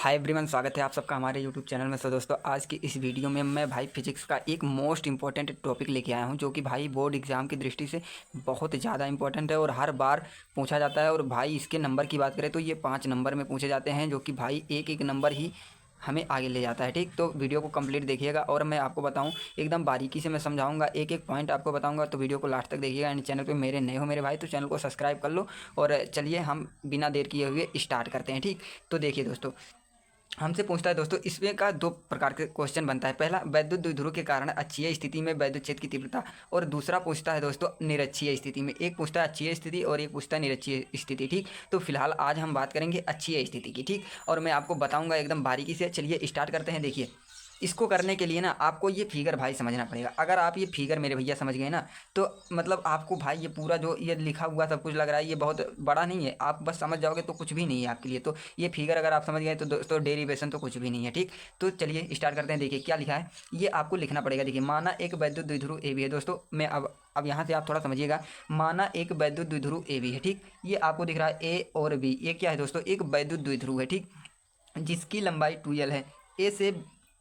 Hi everyone, स्वागत है आप सबका हमारे यूट्यूब चैनल में। दोस्तों, आज की इस वीडियो में मैं भाई फिजिक्स का एक मोस्ट इंपॉर्टेंट टॉपिक लेके आया हूं, जो कि भाई बोर्ड एग्जाम की दृष्टि से बहुत ज़्यादा इंपॉर्टेंट है और हर बार पूछा जाता है। और भाई इसके नंबर की बात करें तो ये 5 नंबर में पूछे जाते हैं, जो कि भाई एक एक नंबर ही हमें आगे ले जाता है। ठीक, तो वीडियो को कंप्लीट देखिएगा और मैं आपको बताऊं, एकदम बारीकी से मैं समझाऊंगा, एक एक पॉइंट आपको बताऊंगा। तो वीडियो को लास्ट तक देखिएगा। एंड चैनल पे मेरे नए हो मेरे भाई तो चैनल को सब्सक्राइब कर लो। और चलिए हम बिना देर किए हुए स्टार्ट करते हैं। ठीक, तो देखिए दोस्तों, हमसे पूछता है दोस्तों, इसमें का दो प्रकार के क्वेश्चन बनता है। पहला, वैद्युत द्विध्रुव के कारण अक्षीय स्थिति में वैद्युत क्षेत्र की तीव्रता। और दूसरा पूछता है दोस्तों निरक्षीय स्थिति में। एक पूछता है अक्षीय स्थिति और एक पूछता है निरक्षीय स्थिति। ठीक, तो फिलहाल आज हम बात करेंगे अक्षीय स्थिति की। ठीक, और मैं आपको बताऊंगा एकदम बारीकी से। चलिए स्टार्ट करते हैं। देखिए, इसको करने के लिए ना आपको ये फिगर भाई समझना पड़ेगा। अगर आप ये फिगर मेरे भैया समझ गए ना, तो मतलब आपको भाई ये पूरा जो ये लिखा हुआ सब कुछ लग रहा है ये बहुत बड़ा नहीं है, आप बस समझ जाओगे तो कुछ भी नहीं है आपके लिए। तो ये फिगर अगर आप समझ गए तो दोस्तों डेरिवेशन तो कुछ भी नहीं है। ठीक, तो चलिए स्टार्ट करते हैं। देखिए क्या लिखा है, ये आपको लिखना पड़ेगा। देखिए, माना एक वैद्युत द्विध्रुव ए बी है। दोस्तों मैं अब यहाँ से आप थोड़ा समझिएगा। माना एक वैद्युत द्विध्रुव ए बी है। ठीक, ये आपको दिख रहा है ए और बी। ये क्या है दोस्तों, एक वैद्युत द्विध्रुव है। ठीक, जिसकी लंबाई 2l है। ए से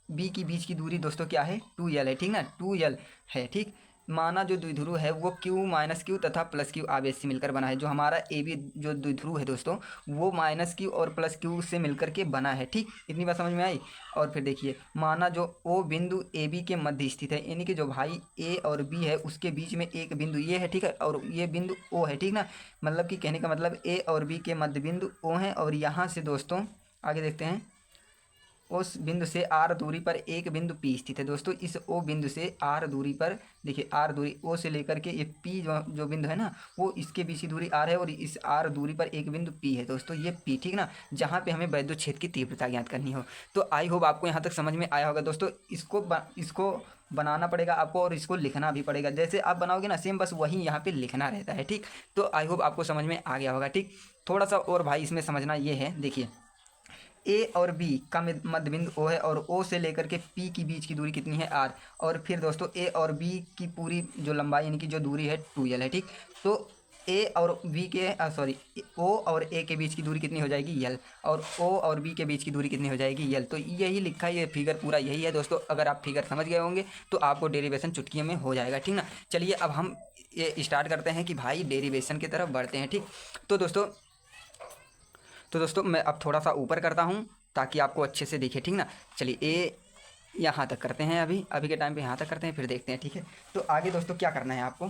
बी की बीच की दूरी दोस्तों क्या है, 2l है। ठीक ना, 2l है। ठीक, माना जो द्विध्रुव है वो q माइनस क्यू तथा प्लस क्यू आवेश से मिलकर बना है। जो हमारा ए बी जो द्विध्रुव है दोस्तों, वो माइनस क्यू और प्लस क्यू से मिलकर के बना है। ठीक, इतनी बात समझ में आई। और फिर देखिए, माना जो ओ बिंदु ए बी के मध्य स्थित है, यानी कि जो भाई ए और बी है उसके बीच में एक बिंदु ये है। ठीक है, और ये बिंदु ओ है। ठीक ना, मतलब कि कहने का मतलब ए और बी के मध्य बिंदु ओ है। और यहाँ से दोस्तों आगे देखते हैं, उस बिंदु से आर दूरी पर एक बिंदु पी स्थित है। दोस्तों इस ओ बिंदु से आर दूरी पर, देखिए आर दूरी ओ से लेकर के ये पी जो बिंदु है ना, वो इसके बीच की दूरी आर है और इस आर दूरी पर एक बिंदु पी है। दोस्तों ये पी, ठीक ना, जहाँ पे हमें वैद्युत क्षेत्र की तीव्रता ज्ञात करनी हो। तो आई होप आपको यहाँ तक समझ में आया होगा। दोस्तों इसको बनाना पड़ेगा आपको और इसको लिखना भी पड़ेगा। जैसे आप बनाओगे ना सेम, बस वही यहाँ पे लिखना रहता है। ठीक, तो आई होप आपको समझ में आ गया होगा। ठीक, थोड़ा सा और भाई इसमें समझना ये है। देखिए, ए और बी का मध्य बिंदु ओ है और ओ से लेकर के पी की बीच की दूरी कितनी है, आर। और फिर दोस्तों ए और बी की पूरी जो लंबाई यानी कि जो दूरी है 2l है। ठीक, तो ए और बी के सॉरी ओ और ए के बीच की दूरी कितनी हो जाएगी, यल। और ओ और बी के बीच की दूरी कितनी हो जाएगी, यल। तो यही लिखा है, ये फिगर पूरा यही है दोस्तों। अगर आप फिगर समझ गए होंगे तो आपको डेरिवेशन चुटकियों में हो जाएगा। ठीक ना, चलिए अब हम ये स्टार्ट करते हैं कि भाई डेरिवेशन की तरफ बढ़ते हैं। ठीक, तो दोस्तों मैं अब थोड़ा सा ऊपर करता हूँ ताकि आपको अच्छे से दिखे। ठीक ना, चलिए ए यहाँ तक करते हैं, अभी अभी के टाइम पे यहाँ तक करते हैं, फिर देखते हैं। ठीक है, तो आगे दोस्तों क्या करना है आपको,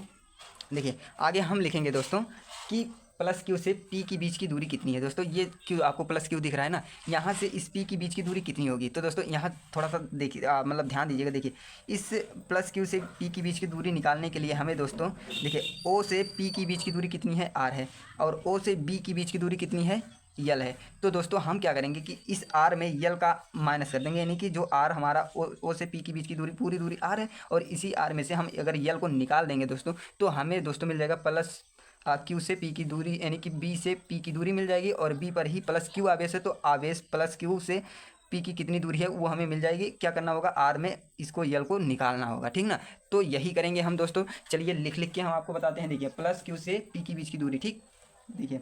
देखिए आगे हम लिखेंगे दोस्तों कि प्लस क्यू से पी की बीच की दूरी कितनी है। दोस्तों ये क्यू आपको प्लस क्यू दिख रहा है ना, यहाँ से इस पी की बीच की दूरी कितनी होगी। तो दोस्तों यहाँ थोड़ा सा देखिए, मतलब ध्यान दीजिएगा। देखिए, इस प्लस क्यू से पी की बीच की दूरी निकालने के लिए हमें दोस्तों, देखिए ओ से पी की बीच की दूरी कितनी है, आर है। और ओ से बी की बीच की दूरी कितनी है, यल है। तो दोस्तों हम क्या करेंगे कि इस आर में यल का माइनस कर देंगे, यानी कि जो आर हमारा ओ से पी के बीच की दूरी पूरी दूरी आर है, और इसी आर में से हम अगर यल को निकाल देंगे दोस्तों, तो हमें दोस्तों मिल जाएगा प्लस क्यू से पी की दूरी, यानी कि बी से पी की दूरी मिल जाएगी। और बी पर ही प्लस क्यू आवेश है, तो आवेश प्लस क्यू से पी की कितनी दूरी है वो हमें मिल जाएगी। क्या करना होगा, आर में इसको यल को निकालना होगा। ठीक ना, तो यही करेंगे हम दोस्तों। चलिए लिख लिख के हम आपको बताते हैं। देखिए, प्लस क्यू से पी की बीच की दूरी। ठीक, देखिए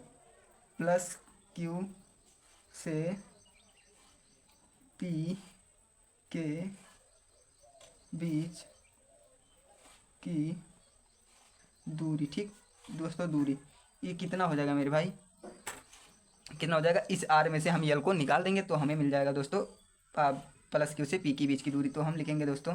प्लस क्यू से पी के बीच की दूरी। ठीक दोस्तों, दूरी ये कितना हो जाएगा मेरे भाई, कितना हो जाएगा, इस आर में से हम यल को निकाल देंगे तो हमें मिल जाएगा दोस्तों प्लस क्यू से पी की बीच की दूरी। तो हम लिखेंगे दोस्तों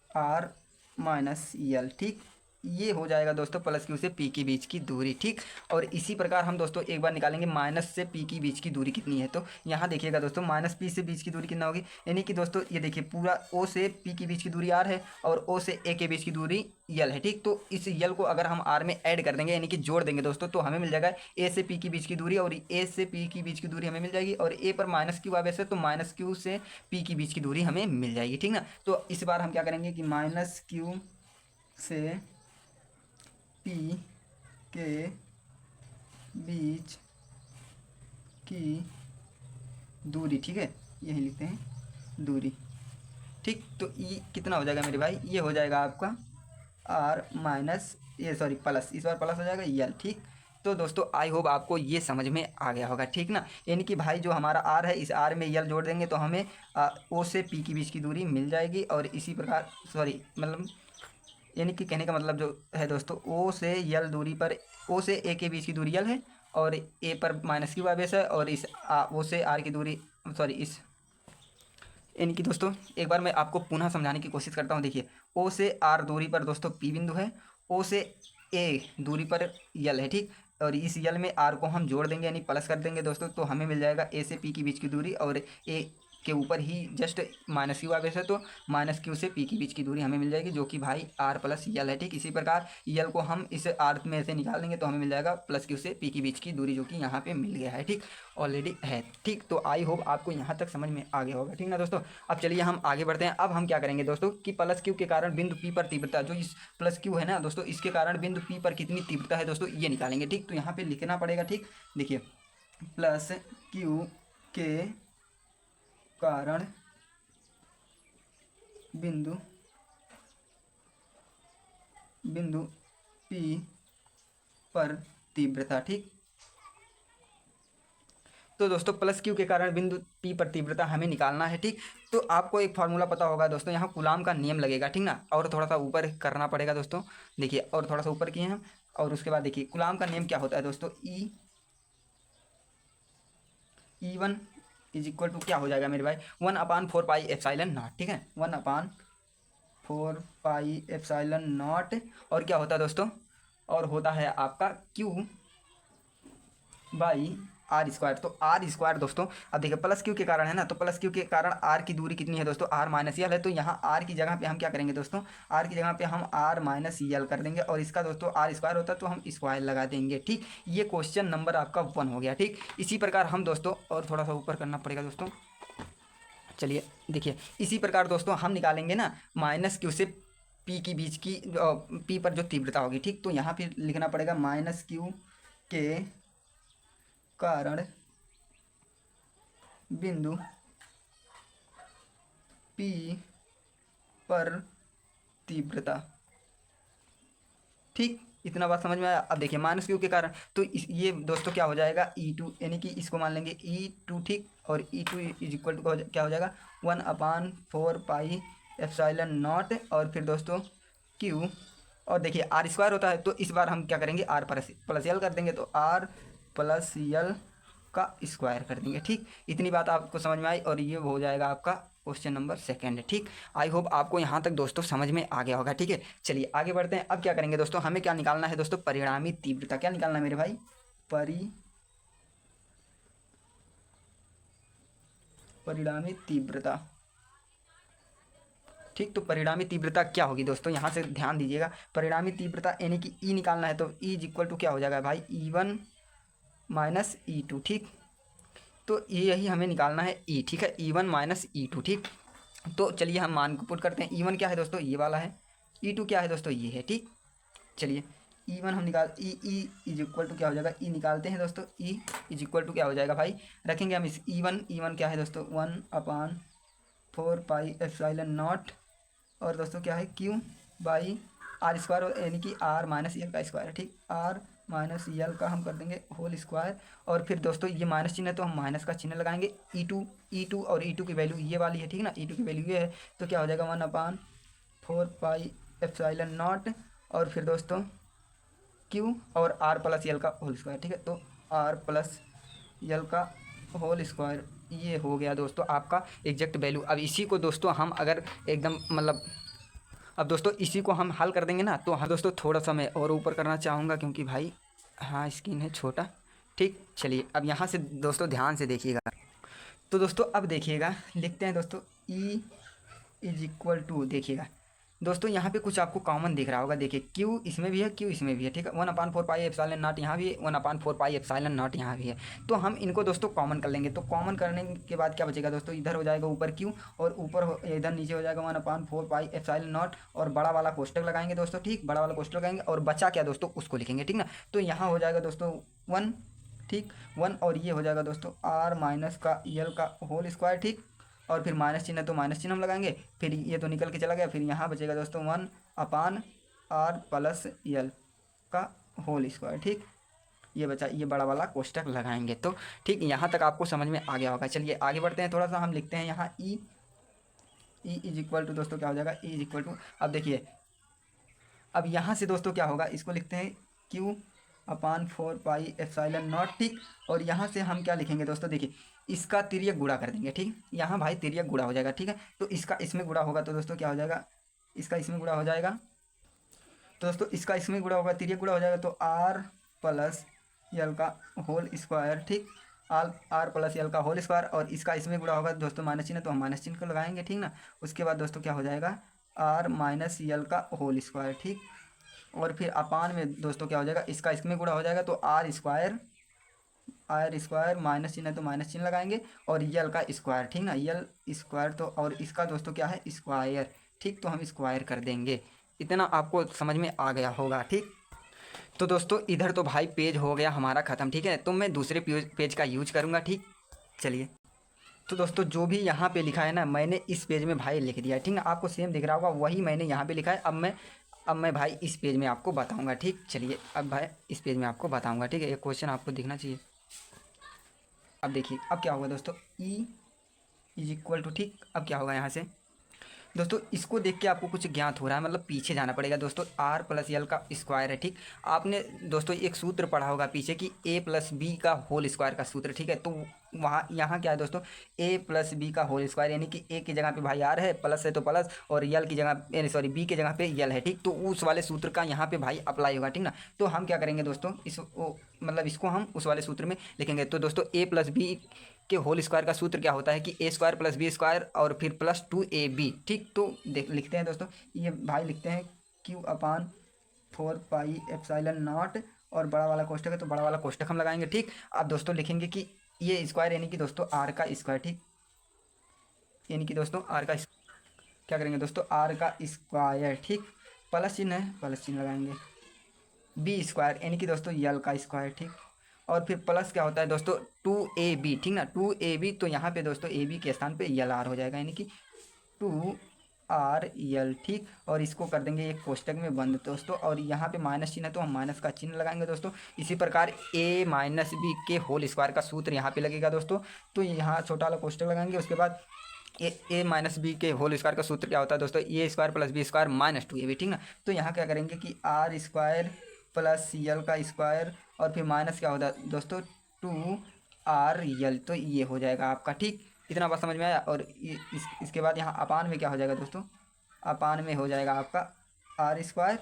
आर माइनस यल। ठीक, ये हो जाएगा दोस्तों प्लस क्यू से पी की बीच की दूरी। ठीक, और इसी प्रकार हम दोस्तों एक बार निकालेंगे माइनस से पी की बीच की दूरी कितनी है। तो यहाँ देखिएगा दोस्तों, माइनस पी से बीच की दूरी कितना होगी, यानी कि दोस्तों ये देखिए पूरा ओ से पी की बीच की दूरी आर है और ओ से ए के बीच की दूरी यल है। ठीक, तो इस यल को अगर हम आर में ऐड कर देंगे, यानी कि जोड़ देंगे दोस्तों, तो हमें मिल जाएगा ए से पी की बीच की दूरी, और ए से पी की बीच की दूरी हमें मिल जाएगी। और ए पर माइनस क्यू आवेश है, तो माइनस क्यू से पी की बीच की दूरी हमें मिल जाएगी। ठीक ना, तो इस बार हम क्या करेंगे कि माइनस क्यू से पी के बीच की दूरी। ठीक है, यही लिखते हैं दूरी। ठीक, तो ये कितना हो जाएगा मेरे भाई, ये हो जाएगा आपका आर माइनस ये सॉरी प्लस, इस बार प्लस हो जाएगा यल। ठीक, तो दोस्तों आई होप आपको ये समझ में आ गया होगा, ठीक ना। यानी कि भाई जो हमारा आर है, इस आर में यल जोड़ देंगे तो हमें ओ से पी के बीच की दूरी मिल जाएगी। और इसी प्रकार सॉरी मतलब यानी कि कहने का मतलब जो है दोस्तों, ओ से यल दूरी पर, ओ से ए के बीच की दूरी यल है और ए पर माइनस क्यू आवेश है, और इस ओ से आर की दूरी सॉरी इस यानी कि दोस्तों एक बार मैं आपको पुनः समझाने की कोशिश करता हूँ। देखिए, ओ से आर दूरी पर दोस्तों पी बिंदु है, ओ से ए दूरी पर यल है, ठीक। और इस यल में आर को हम जोड़ देंगे यानी प्लस कर देंगे दोस्तों, तो हमें मिल जाएगा ए से पी के बीच की दूरी, और ए के ऊपर ही जस्ट माइनस क्यू आवेश है तो माइनस क्यू से पी के बीच की दूरी हमें मिल जाएगी, जो कि भाई आर प्लस यल है, ठीक। इसी प्रकार यल को हम इस आर में से निकाल देंगे तो हमें मिल जाएगा प्लस क्यू से पी के बीच की दूरी, जो कि यहाँ पे मिल गया है, ठीक, ऑलरेडी है, ठीक। तो आई होप आपको यहाँ तक समझ में आ गया होगा, ठीक ना दोस्तों। अब चलिए हम आगे बढ़ते हैं। अब हम क्या करेंगे दोस्तों कि प्लस क्यू के कारण बिंदु पी पर तीव्रता, जो इस प्लस क्यू है ना दोस्तों, इसके कारण बिंदु पी पर कितनी तीव्रता है दोस्तों, ये निकालेंगे, ठीक। तो यहाँ पे लिखना पड़ेगा, ठीक। देखिए, प्लस क्यू के कारण बिंदु बिंदु पी पर तीव्रता, ठीक। तो दोस्तों प्लस क्यू के कारण बिंदु पी पर तीव्रता हमें निकालना है, ठीक। तो आपको एक फार्मूला पता होगा दोस्तों, यहाँ कूलाम का नियम लगेगा, ठीक ना। और थोड़ा सा ऊपर करना पड़ेगा दोस्तों। देखिए, और थोड़ा सा ऊपर किए हम, और उसके बाद देखिए कूलाम का नियम क्या होता है दोस्तों, E one is equal to क्या हो जाएगा मेरे भाई, 1/4 पाई एप्सिलॉन नॉट, ठीक है, 1/4 पाई एप्सिलॉन नॉट। और क्या होता है दोस्तों, और होता है आपका क्यू बाई आर स्क्वायर। तो आर स्क्वायर दोस्तों, अब देखिए प्लस क्यू के कारण है ना, तो प्लस क्यू के कारण आर की दूरी कितनी है दोस्तों, आर माइनस यल है। तो यहाँ आर की जगह पे हम क्या करेंगे दोस्तों, आर की जगह पे हम आर माइनस यल कर देंगे, और इसका दोस्तों आर स्क्वायर होता है तो हम स्क्वायर लगा देंगे, ठीक। ये क्वेश्चन नंबर आपका 1 हो गया, ठीक। इसी प्रकार हम दोस्तों, और थोड़ा सा ऊपर करना पड़ेगा दोस्तों। चलिए देखिए, इसी प्रकार दोस्तों हम निकालेंगे ना माइनस क्यू से पी की बीच की पी पर जो तीव्रता होगी, ठीक। तो यहाँ पे लिखना पड़ेगा माइनस क्यू के कारण बिंदु पी पर तीव्रता, ठीक। इतना बात समझ में आया। अब देखिए माइनस क्यू के कारण, तो ये दोस्तों क्या हो जाएगा E2, यानी कि इसको मान लेंगे E2, ठीक। और E2 इज इक्वल टू क्या हो जाएगा, 1/4 पाई एप्सिलॉन नॉट, और फिर दोस्तों Q, और देखिए आर स्क्वायर होता है तो इस बार हम क्या करेंगे, आर प्लस यल कर देंगे, तो आर प्लस यल का स्क्वायर कर देंगे, ठीक। इतनी बात आपको समझ में आई, और ये हो जाएगा आपका क्वेश्चन नंबर 2 है, ठीक। आई होप आपको यहाँ तक दोस्तों समझ में आ गया होगा, ठीक है। चलिए आगे बढ़ते हैं। अब क्या करेंगे दोस्तों, हमें क्या निकालना है दोस्तों, परिणामी तीव्रता। क्या निकालना है मेरे भाई, परिणामी तीव्रता, ठीक। तो परिणामी तीव्रता क्या होगी दोस्तों, यहाँ से ध्यान दीजिएगा। परिणामी तीव्रता यानी कि ई निकालना है, तो ई इज इक्वल टू क्या हो जाएगा भाई, E1 माइनस E2, ठीक। तो ये यही हमें निकालना है ई, ठीक है, E1 माइनस E2, ठीक। तो चलिए हम मान को पुट करते हैं। E1 क्या है दोस्तों, ये वाला है। E2 क्या है दोस्तों, ये है, ठीक। चलिए E1 हम निकाल ई इज इक्वल टू क्या हो जाएगा, ई निकालते हैं दोस्तों। ई इज इक्वल टू क्या हो जाएगा भाई, रखेंगे हम इस E1 क्या है दोस्तों, 1/4 पाई एप्सिलॉन नॉट, और दोस्तों क्या है क्यू बाई आर स्क्वायर, यानी कि आर माइनस यल का स्क्वायर है, ठीक। आर माइनस यल का हम कर देंगे होल स्क्वायर, और फिर दोस्तों ये माइनस चिन्ह है तो हम माइनस का चिन्ह लगाएंगे। ई टू और E2 की वैल्यू ये वाली है, ठीक ना, E2 की वैल्यू ये है, तो क्या हो जाएगा 1/4 पाई एप्सिलॉन नॉट, और फिर दोस्तों क्यू और आर प्लस यल का होल स्क्वायर, ठीक है। तो आर प्लस यल का होल स्क्वायर, ये हो गया दोस्तों आपका एग्जैक्ट वैल्यू। अब इसी को दोस्तों हम अगर एकदम मतलब, अब दोस्तों इसी को हम हल कर देंगे ना, तो हाँ दोस्तों थोड़ा सा मैं और ऊपर करना चाहूँगा, क्योंकि भाई हाँ स्क्रीन है छोटा, ठीक। चलिए अब यहाँ से दोस्तों ध्यान से देखिएगा। तो दोस्तों अब देखिएगा, लिखते हैं दोस्तों E इज इक्वल टू, देखिएगा दोस्तों यहाँ पे कुछ आपको कॉमन दिख रहा होगा। देखिए क्यू इसमें भी है, क्यू इसमें भी है, ठीक है। 1/4 पाई एप्सिलॉन नॉट यहाँ भी है, 1/4 पाई एप्सिलॉन नॉट यहाँ भी है। तो हम इनको दोस्तों कॉमन कर लेंगे। तो कॉमन करने के बाद क्या बचेगा दोस्तों, इधर हो जाएगा ऊपर क्यू, और इधर नीचे हो जाएगा 1/4 पाई एप्सिलॉन नॉट, और बड़ा वाला कोष्टक लगाएंगे दोस्तों, ठीक। बड़ा वाला कोष्टक लगाएंगे, और बचा क्या दोस्तों, उसको लिखेंगे, ठीक ना। तो यहाँ हो जाएगा दोस्तों 1, ठीक, 1, और ये हो जाएगा दोस्तों आर माइनस का यल का होल स्क्वायर, ठीक। और फिर माइनस चिन्ह है तो माइनस चिन्ह हम लगाएंगे, फिर ये तो निकल के चला गया, फिर यहाँ बचेगा दोस्तों 1/r प्लस यल का होल स्क्वायर, ठीक। ये बचा, ये बड़ा वाला कोष्टक लगाएंगे। तो ठीक, यहाँ तक आपको समझ में आ गया होगा। चलिए आगे बढ़ते हैं। थोड़ा सा हम लिखते हैं यहाँ ई इज इक्वल टू दोस्तों क्या हो जाएगा, ई इज इक्वल टू, अब देखिए अब यहाँ से दोस्तों क्या होगा, इसको लिखते हैं Q upon 4 pi epsilon not. ठीक, और यहाँ से हम क्या लिखेंगे दोस्तों, देखिए इसका तिर्यक गुणा कर देंगे। ठीक, यहाँ भाई तिर्यक गुणा हो जाएगा। ठीक है, तो इसका इसमें गुणा होगा तो दोस्तों क्या हो जाएगा, इसका इसमें गुणा हो जाएगा। तो दोस्तों इसका इसमें गुणा होगा, तिर्यक गुणा हो जाएगा, तो आर प्लस यल का होल स्क्वायर। ठीक, आर प्लस यल का होल स्क्वायर, और इसका इसमें गुणा होगा दोस्तों माइनस चिन्ह, तो हम माइनस चिन्ह को लगाएंगे। ठीक ना, उसके बाद दोस्तों क्या हो जाएगा, आर माइनस यल का होल स्क्वायर। ठीक, और फिर अपान में दोस्तों क्या हो जाएगा, इसका इसमें गुणा हो जाएगा, तो आर स्क्वायर माइनस चिन्ह है तो माइनस चिन्ह लगाएंगे, और यल का स्क्वायर। ठीक ना, यल स्क्वायर, तो और इसका दोस्तों क्या है, स्क्वायर। ठीक, तो हम स्क्वायर कर देंगे। इतना आपको समझ में आ गया होगा। ठीक, तो दोस्तों इधर तो भाई पेज हो गया हमारा ख़त्म। ठीक है, तो मैं दूसरे पेज का यूज करूँगा। ठीक, चलिए तो दोस्तों जो भी यहाँ पे लिखा है ना, मैंने इस पेज में भाई लिख दिया है। ठीक है, आपको सेम दिख रहा होगा, वही मैंने यहाँ पे लिखा है। अब मैं भाई इस पेज में आपको बताऊँगा। ठीक, चलिए अब भाई इस पेज में आपको बताऊँगा। ठीक है, एक क्वेश्चन आपको दिखना चाहिए। अब देखिए अब क्या होगा दोस्तों, ई इज इक्वल टू, ठीक, अब क्या होगा यहाँ से दोस्तों, इसको देख के आपको कुछ ज्ञात हो रहा है, मतलब पीछे जाना पड़ेगा दोस्तों। आर प्लस यल का स्क्वायर है। ठीक, आपने दोस्तों एक सूत्र पढ़ा होगा पीछे कि ए प्लस बी का होल स्क्वायर का सूत्र। ठीक है, तो वहाँ यहाँ क्या है दोस्तों, ए प्लस बी का होल स्क्वायर, यानी कि ए की जगह पे भाई आर है, प्लस है तो प्लस, और यल की जगह सॉरी बी की जगह पे यल है। ठीक, तो उस वाले सूत्र का यहाँ पे भाई अप्लाई होगा। ठीक ना, तो हम क्या करेंगे दोस्तों, मतलब इसको हम उस वाले सूत्र में लिखेंगे। तो दोस्तों ए प्लस बी के होल स्क्वायर का सूत्र क्या होता है कि ए स्क्वायर प्लस बी स्क्वायर और फिर प्लस 2ab। ठीक, तो देख लिखते हैं दोस्तों, ये भाई लिखते हैं Q upon 4 pi epsilon not, और बड़ा वाला कोष्टक है तो बड़ा वाला कोष्टक हम लगाएंगे। ठीक, अब दोस्तों लिखेंगे कि ये स्क्वायर यानी कि दोस्तों आर का स्क्वायर। ठीक, यानी कि दोस्तों आर का क्या करेंगे दोस्तों, आर का स्क्वायर। ठीक, प्लस चिन्ह है, प्लस चिन्ह लगाएंगे, बी स्क्वायर यानी कि दोस्तों यल का स्क्वायर। ठीक, और फिर प्लस क्या होता है दोस्तों 2ab। ठीक ना, 2ab, तो यहाँ पे दोस्तों ए बी के स्थान पे यल आर हो जाएगा, यानी कि 2r यल। ठीक, और इसको कर देंगे एक कोष्टक में बंद दोस्तों, और यहाँ पे माइनस चिन्ह है तो हम माइनस का चिन्ह लगाएंगे दोस्तों। इसी प्रकार a माइनस बी के होल स्क्वायर का सूत्र यहाँ पे लगेगा दोस्तों, तो यहाँ छोटा वाला कोष्टक लगाएंगे। उसके बाद ए माइनस बी के होल स्क्वायर का सूत्र क्या होता है दोस्तों, A square plus B square minus 2ab। ठीक ना, तो यहाँ क्या करेंगे कि आर स्क्वायर प्लस यल का स्क्वायर, और फिर माइनस क्या होता है दोस्तों 2r यल, तो ये हो जाएगा आपका। ठीक, इतना बात समझ में आया। और इसके बाद यहाँ अपान में क्या हो जाएगा दोस्तों, अपान में हो जाएगा आपका आर स्क्वायर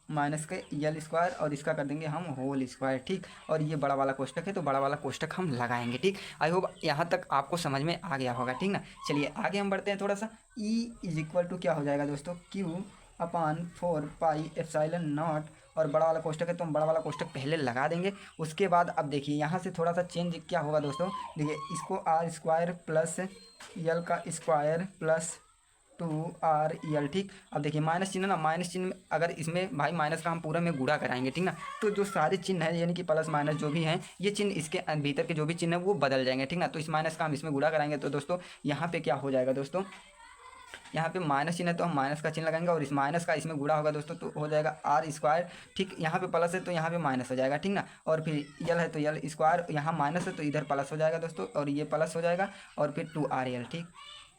माइनस के यल स्क्वायर, और इसका कर देंगे हम होल स्क्वायर। ठीक, और ये बड़ा वाला कोष्टक है तो बड़ा वाला कोष्टक हम लगाएंगे। ठीक, आई होप यहाँ तक आपको समझ में आ गया होगा। ठीक ना, चलिए आगे हम बढ़ते हैं थोड़ा सा। ई इज इक्वल टू क्या हो जाएगा दोस्तों, Q upon 4 pi epsilon not, और बड़ा वाला कोष्टक है तो हम बड़ा वाला कोष्टक पहले लगा देंगे। उसके बाद अब देखिए यहाँ से थोड़ा सा चेंज क्या होगा दोस्तों, देखिए इसको आर स्क्वायर प्लस यल का स्क्वायर प्लस 2r यल। ठीक, अब देखिए माइनस चिन्ह ना, माइनस चिन्ह अगर इसमें भाई माइनस का हम पूरा में गुणा कराएंगे। ठीक ना, तो जो सारे चिन्ह है यानी कि प्लस माइनस जो भी हैं, ये चिन्ह इसके भीतर के जो भी चिन्ह है वो बदल जाएंगे। ठीक ना, तो इस माइनस का हम इसमें गुणा कराएंगे, तो दोस्तों यहाँ पे क्या हो जाएगा दोस्तों, यहाँ पे माइनस चिन्ह है तो हम माइनस का चिन्ह लगाएंगे, और इस माइनस का इसमें गुणा होगा दोस्तों, तो हो जाएगा आर स्क्वायर। ठीक, यहाँ पे प्लस है तो यहाँ पे माइनस हो जाएगा। ठीक ना, और फिर यल है तो यल स्क्वायर, यहाँ माइनस है तो इधर प्लस हो जाएगा दोस्तों, और ये प्लस हो जाएगा, और फिर 2r यल। ठीक,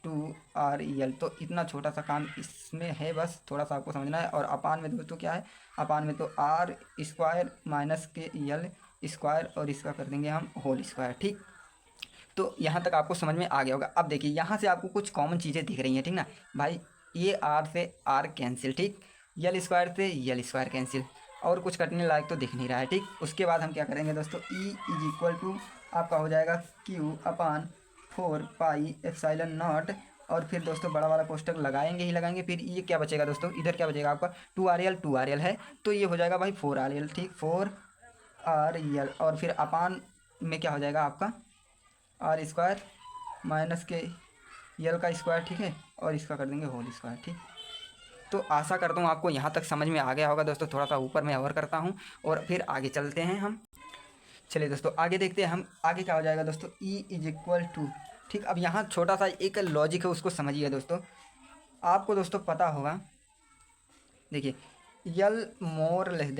2r यल, तो इतना छोटा सा काम इसमें है, बस थोड़ा सा आपको समझना है। और अपान में दोस्तों क्या है, अपान में तो आर स्क्वायर माइनस के यल स्क्वायर, और इसका कर देंगे हम होल स्क्वायर। ठीक, तो यहाँ तक आपको समझ में आ गया होगा। अब देखिए यहाँ से आपको कुछ कॉमन चीज़ें दिख रही हैं। ठीक ना भाई, ये आर से आर कैंसिल। ठीक, यल स्क्वायर से यल स्क्वायर कैंसिल, और कुछ कटने लायक तो दिख नहीं रहा है। ठीक, उसके बाद हम क्या करेंगे दोस्तों, ई इज इक्वल टू आपका हो जाएगा Q upon 4 pi epsilon not, और फिर दोस्तों बड़ा वाला कोष्टक लगाएंगे ही लगाएंगे। फिर ये क्या बचेगा दोस्तों, इधर क्या बचेगा आपका 2r यल है, तो ये हो जाएगा भाई 4r यल। ठीक, 4r यल, और फिर अपान में क्या हो जाएगा आपका आर स्क्वायर माइनस के यल का स्क्वायर। ठीक है, और इसका कर देंगे होल स्क्वायर। ठीक, तो आशा करता हूँ आपको यहाँ तक समझ में आ गया होगा दोस्तों। थोड़ा सा ऊपर मैं और करता हूँ, और फिर आगे चलते हैं हम। चलिए दोस्तों आगे देखते हैं हम, आगे क्या हो जाएगा दोस्तों, ई इज इक्वल टू। ठीक, अब यहाँ छोटा सा एक लॉजिक है, उसको समझिए दोस्तों। आपको दोस्तों पता होगा, देखिए यल मोर लेस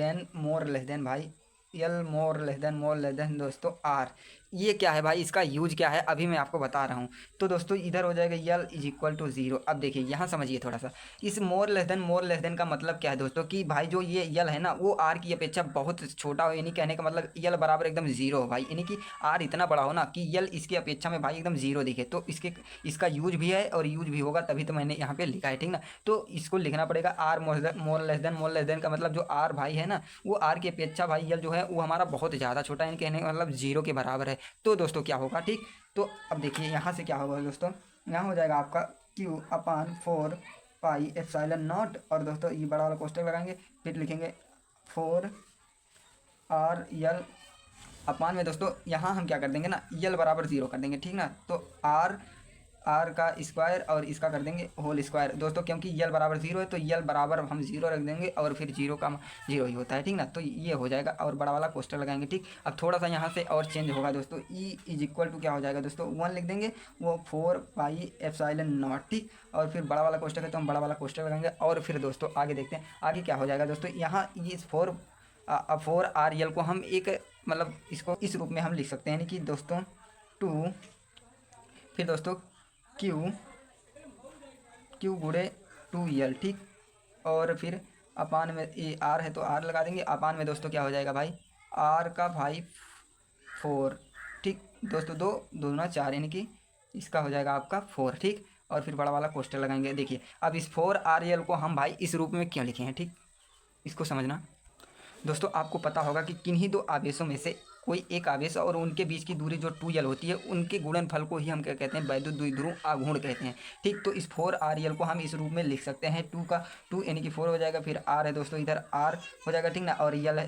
देन भाई यल मोर लेस देन दोस्तों आर। ये क्या है भाई, इसका यूज क्या है अभी मैं आपको बता रहा हूँ। तो दोस्तों इधर हो जाएगा यल इज इक्वल टू जीरो। अब देखिए यहाँ समझिए थोड़ा सा, इस मोर लेस देन का मतलब क्या है दोस्तों कि भाई जो ये यल है ना वो आर की अपेक्षा बहुत छोटा हो, यानी कहने का मतलब यल बराबर एकदम जीरो हो भाई, यानी कि आर इतना बड़ा हो ना कि यल इसकी अपेक्षा में भाई एकदम जीरो दिखे। तो इसका यूज भी है और यूज भी होगा, तभी तो मैंने यहाँ पे लिखा है, ठीक ना। तो इसको लिखना पड़ेगा आर मोर लेस देन का मतलब जो आर भाई है ना वो आर की अपेक्षा भाई यल जो है वो हमारा बहुत ज़्यादा छोटा है, यानी कहने का मतलब जीरो के बराबर है। तो दोस्तों क्या होगा, ठीक। तो अब देखिए यहाँ से क्या होगा दोस्तों, यहाँ हो जाएगा आपका Q upon 4 pi epsilon not, और दोस्तों ये बड़ा वाला कोष्टक लगाएंगे, फिर लिखेंगे 4 आर यल अपान में दोस्तों यहाँ हम क्या कर देंगे ना, यल बराबर जीरो कर देंगे, ठीक ना। तो आर का स्क्वायर और इसका कर देंगे होल स्क्वायर दोस्तों, क्योंकि यल बराबर जीरो है तो यल बराबर हम जीरो रख देंगे और फिर जीरो का जीरो ही होता है, ठीक ना। तो ये हो जाएगा और बड़ा वाला कोष्टक लगाएंगे, ठीक। अब थोड़ा सा यहाँ से और चेंज होगा दोस्तों, ई इज इक्वल टू क्या हो जाएगा दोस्तों 1 लिख देंगे, वो 4 पाई एप्सिलॉन नॉट, ठीक। और फिर बड़ा वाला कोष्टक है तो हम बड़ा वाला कोष्टक लगाएंगे, और फिर दोस्तों आगे देखते हैं आगे क्या हो जाएगा दोस्तों। यहाँ इस 4 आर यल को हम एक मतलब इसको इस रूप में हम लिख सकते हैं, यानी कि दोस्तों 2 फिर दोस्तों क्यू क्यू गुड़े 2 यल, ठीक। और फिर अपान में ये आर है तो आर लगा देंगे, अपान में दोस्तों क्या हो जाएगा भाई आर का भाई 4, ठीक दोस्तों, दो दो ना 4 यानी कि इसका हो जाएगा आपका 4, ठीक। और फिर बड़ा वाला कोष्टक लगाएंगे। देखिए अब इस 4 आर यल को हम भाई इस रूप में क्यों लिखे हैं, ठीक, इसको समझना। दोस्तों आपको पता होगा कि किन्हीं दो आवेशों में से कोई एक आवेश और उनके बीच की दूरी जो 2 यल होती है उनके गुणनफल को ही हम क्या कहते हैं, वैद्युत द्विध्रुव आघूर्ण कहते हैं, ठीक। तो इस 4 आर यल को हम इस रूप में लिख सकते हैं, 2 यानी कि 4 हो जाएगा, फिर आर है दोस्तों इधर आर हो जाएगा, ठीक ना। और यल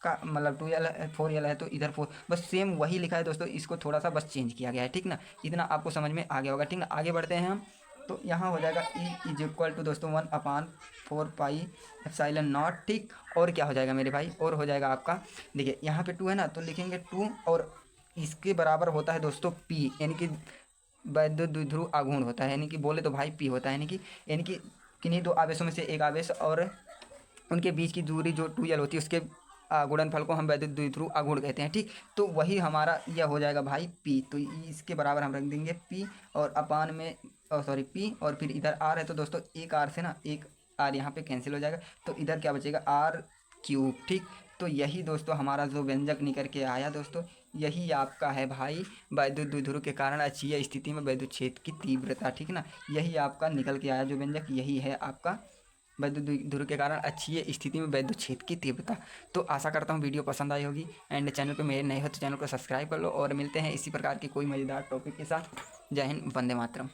का मतलब 2 यल है, 4 यल है तो इधर 4, बस सेम वही लिखा है दोस्तों, इसको थोड़ा सा बस चेंज किया गया है, ठीक ना। इतना आपको समझ में आ गया होगा, ठीक ना। आगे बढ़ते हैं हम, तो यहाँ हो जाएगा ई इज इक्वल टू दोस्तों 1/4 पाई एप्सिलॉन नॉट, ठीक। और क्या हो जाएगा मेरे भाई, और हो जाएगा आपका, देखिए यहाँ पे 2 है ना तो लिखेंगे 2, और इसके बराबर होता है दोस्तों पी, यानी कि वैद्युत द्विध्रुव आघूर्ण होता है, यानी कि बोले तो भाई पी होता है, यानी कि किन्हीं दो आवेशों में से एक आवेश और उनके बीच की दूरी जो 2 यल होती है उसके गुणनफल को हम वैद्युत द्विध्रुव आघूर्ण कहते हैं, ठीक। तो वही हमारा यह हो जाएगा भाई पी, तो इसके बराबर हम रख देंगे पी, और अपान में सॉरी पी, और फिर इधर आर है तो दोस्तों एक आर से ना एक आर यहाँ पे कैंसिल हो जाएगा, तो इधर क्या बचेगा आर क्यूब, ठीक। तो यही दोस्तों हमारा जो व्यंजक निकल के आया दोस्तों, यही आपका है भाई वैद्युत द्विध्रुव के कारण अक्षीय स्थिति में विद्युत क्षेत्र की तीव्रता, ठीक ना। यही आपका निकल के आया जो व्यंजक, यही है आपका वैद्युत द्विध्रुव के कारण अक्षीय स्थिति में वैद्युत क्षेत्र की तीव्रता। तो आशा करता हूँ वीडियो पसंद आई होगी, एंड चैनल पे मेरे नए हो तो चैनल को सब्सक्राइब कर लो, और मिलते हैं इसी प्रकार के कोई मज़ेदार टॉपिक के साथ। जय हिंद, वंदे मातरम।